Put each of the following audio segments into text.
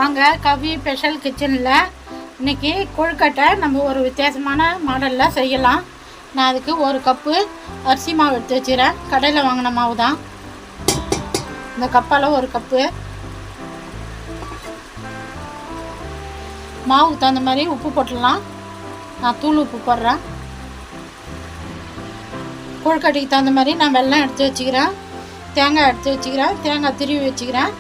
வாங்க கவி ஸ்பெஷல் கிச்சனில் இன்றைக்கி கொழுக்கட்டை நம்ம ஒரு வித்தியாசமான மாடலில் செய்யலாம். நான் அதுக்கு ஒரு கப்பு அரிசி மாவு எடுத்து வச்சுக்கிறேன். கடையில் வாங்கின மாவு தான். இந்த கப்பால் ஒரு கப்பு. மாவுக்கு தகுந்த மாதிரி உப்பு போட்டுடலாம். நான் தூள் உப்பு போடுறேன். கொழுக்கட்டைக்கு தகுந்த மாதிரி நான் வெல்லம் எடுத்து வச்சுக்கிறேன். தேங்காய் எடுத்து வச்சுக்கிறேன். தேங்காய் திருவி வச்சுக்கிறேன்.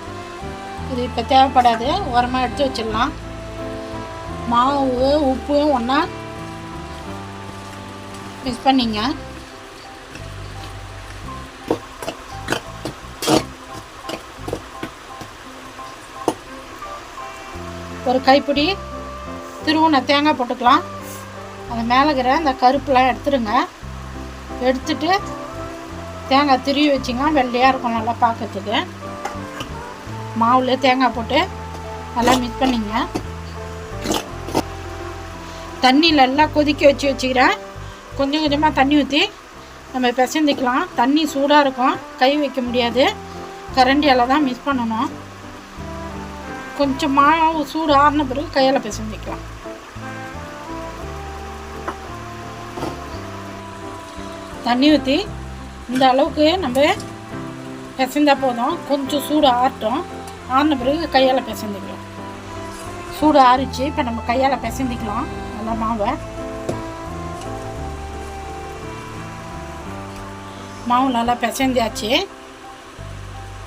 இது இப்போ தேவைப்படாது, உரமாக எடுத்து வச்சிடலாம். மாவு உப்பு ஒன்றா மிக்ஸ் பண்ணிங்க. ஒரு கைப்பிடி திருவுன தேங்காய் போட்டுக்கலாம். அது மேலே இருக்கிற இந்த கருப்பெலாம் எடுத்துடுங்க. எடுத்துட்டு தேங்காய் திருவி வச்சிங்க, வெள்ளையாக இருக்கும் நல்லா பார்க்கறதுக்கு. மாவில் தேங்காய் போட்டு நல்லா மிக்ஸ் பண்ணிங்க. தண்ணியில் எல்லாம் கொதிக்க வச்சுக்கிறேன். கொஞ்சம் கொஞ்சமாக தண்ணி ஊற்றி நம்ம பிசைஞ்சிக்கலாம். தண்ணி சூடாக இருக்கும், கை வைக்க முடியாது. கரண்டியால் தான் மிக்ஸ் பண்ணணும். கொஞ்சம் மாவு சூடு ஆறின பிறகு கையால் பிசைஞ்சிக்கலாம். தண்ணி ஊற்றி இந்த அளவுக்கு நம்ம பிசைந்தால் போதும். கொஞ்சம் சூடு ஆறட்டும். ஆறின பிறகு கையால் பிசைஞ்சிக்கலாம். சூடு ஆறிச்சு. இப்போ நம்ம கையால் பிசைஞ்சிக்கலாம் நல்லா மாவை. மாவு நல்லா பிசைஞ்சாச்சு.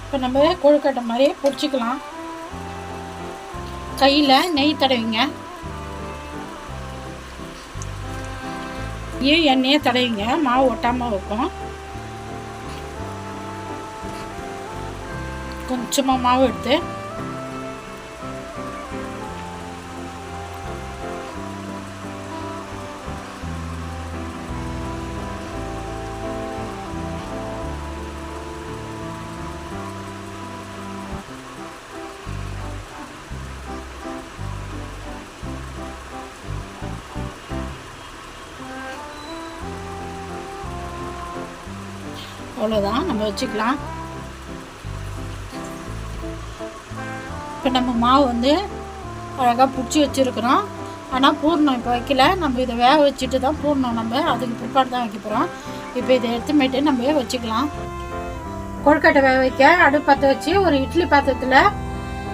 இப்போ நம்ம கொழுக்கட்டை மாதிரி பிடிச்சிக்கலாம். கையில் நெய் தடவிங்க. எண்ணெயை தடவிங்க, மாவு ஒட்டாமல் வைக்கும். கொஞ்சமாக மாவு எடுத்து அவ்வளோதான், நம்ம வச்சுக்கலாம். இப்போ நம்ம மாவு வந்து அழகாக பிடிச்சி வச்சுருக்குறோம். ஆனால் பூர்ணம் இப்போ வைக்கல. நம்ம இதை வேக வச்சுட்டு தான் பூர்ணம் நம்ம அதுக்கு ப்ரிப்பேர் தான் வைக்க போகிறோம். இப்போ இதை எடுத்துமேட்டு நம்ம வச்சுக்கலாம். கொழுக்கட்டை வேக வைக்க அடுப்பு பற்ற வச்சு ஒரு இட்லி பாத்திரத்தில்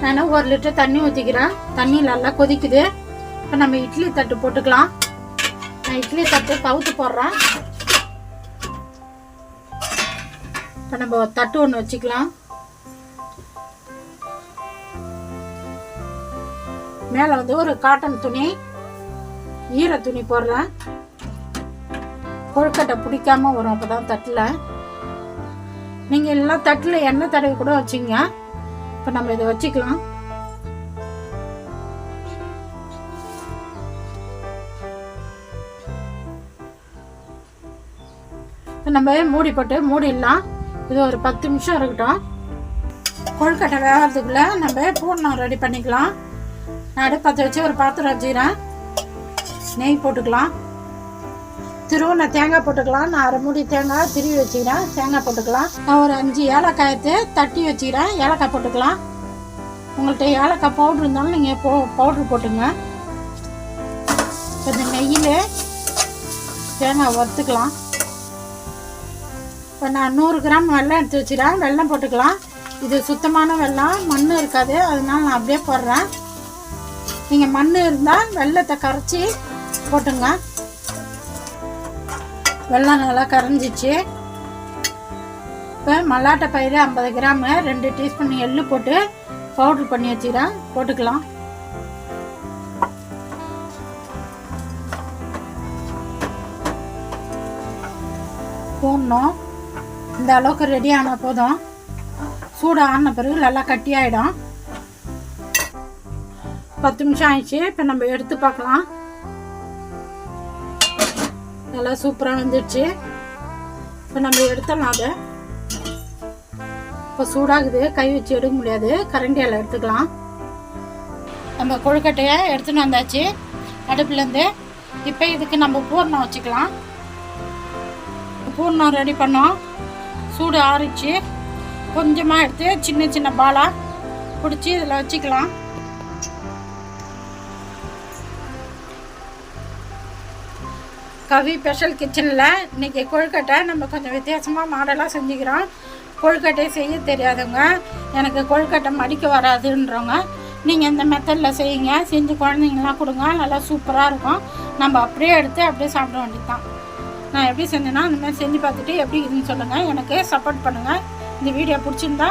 நான் 1 லிட்டர் தண்ணி ஊற்றிக்கிறேன். தண்ணி நல்லா கொதிக்குது. இப்போ நம்ம இட்லி தட்டு போட்டுக்கலாம். நான் இட்லி தட்டு கவுத்து போடுறேன். இப்போ நம்ம தட்டு ஒன்று வச்சுக்கலாம். மேலே வந்து ஒரு காட்டன் துணி, ஈர துணி போடுறேன். கொழுக்கட்டை பிடிக்காம வரும் அப்போ தான் தட்டில். நீங்கள் எல்லாம் தட்டில் எண்ணெய் தடவி கூட வச்சுங்க. இப்போ நம்ம இதை வச்சுக்கலாம். இப்போ நம்ம மூடி போட்டு மூடிடலாம். இது ஒரு 10 நிமிஷம் இருக்கட்டும். கொழுக்கட்டை வேகிறதுக்குள்ளே நம்ம பூர்ணம் ரெடி பண்ணிக்கலாம். நான் அடுப்பு பற்ற வச்சு ஒரு பாத்திரம் வச்சுக்கிறேன். நெய் போட்டுக்கலாம். திருவுன தேங்காய் போட்டுக்கலாம். நான் 1/2 மூடி தேங்காய் திருவி வச்சுக்கிறேன். தேங்காய் போட்டுக்கலாம். நான் ஒரு 5 ஏலக்காய் எடுத்து தட்டி வச்சுக்கிறேன். ஏலக்காய் போட்டுக்கலாம். உங்கள்கிட்ட ஏலக்காய் பவுட்ரு இருந்தாலும் நீங்கள் பவுட்ரு போட்டுங்க. இந்த நெய்யில் தேங்காய் வறுத்துக்கலாம். இப்போ நான் 100 கிராம் வெல்லம் எடுத்து வச்சுக்கிறேன். வெல்லம் போட்டுக்கலாம். இது சுத்தமான வெல்லம், மண் இருக்காது, அதனால நான் அப்படியே போடுறேன். நீங்கள் மண் இருந்தால் வெல்லத்தை கரைச்சி போட்டுங்க. வெல்லம் நல்லா கரைஞ்சிச்சு. இப்போ மல்லாட்டை பயிறு 50 கிராம் 2 டீஸ்பூன் எள்ளு போட்டு பவுட்ரு பண்ணி வச்சுக்கிறேன். போட்டுக்கலாம். போடணும். இந்த அளவுக்கு ரெடி ஆன போதும். சூடு ஆன பிறகு நல்லா கட்டியாயிடும். 10 நிமிஷம் ஆயிடுச்சு. இப்போ நம்ம எடுத்து பார்க்கலாம். நல்லா சூப்பராக வந்துடுச்சு. இப்போ நம்ம எடுத்துடலாம். அதை இப்போ சூடாகுது, கை வச்சு எடுக்க முடியாது. கரண்டியால் எடுத்துக்கலாம். நம்ம கொழுக்கட்டையை எடுத்துன்னு வந்தாச்சு அடுப்புலேருந்து. இப்போ இதுக்கு நம்ம பூர்ணம் வச்சுக்கலாம். பூர்ணம் ரெடி பண்ணோம். சூடு ஆறிச்சு. கொஞ்சமாக எடுத்து சின்ன சின்ன பாலாக பிடிச்சி இதில் வச்சுக்கலாம். கவி ஸ்பெஷல் கிச்சனில் இன்றைக்கி கொழுக்கட்டை நம்ம கொஞ்சம் வித்தியாசமாக மாடலாக செஞ்சுக்கிறோம். கொழுக்கட்டை செய்ய தெரியாதவங்க, எனக்கு கொழுக்கட்டை மடிக்க வராதுன்றவங்க, நீங்கள் இந்த மெத்தடில் செய்யுங்க. செஞ்சு குழந்தைங்களாம் கொடுங்க, நல்லா சூப்பராக இருக்கும். நம்ம அப்படியே எடுத்து அப்படியே சாப்பிட வேண்டியது தான். நான் எப்படி செஞ்சேன்னா அந்த மாதிரி செஞ்சு பார்த்துட்டு எப்படி இதுன்னு சொல்லுங்கள். எனக்கு சப்போர்ட் பண்ணுங்கள். இந்த வீடியோ பிடிச்சிருந்தா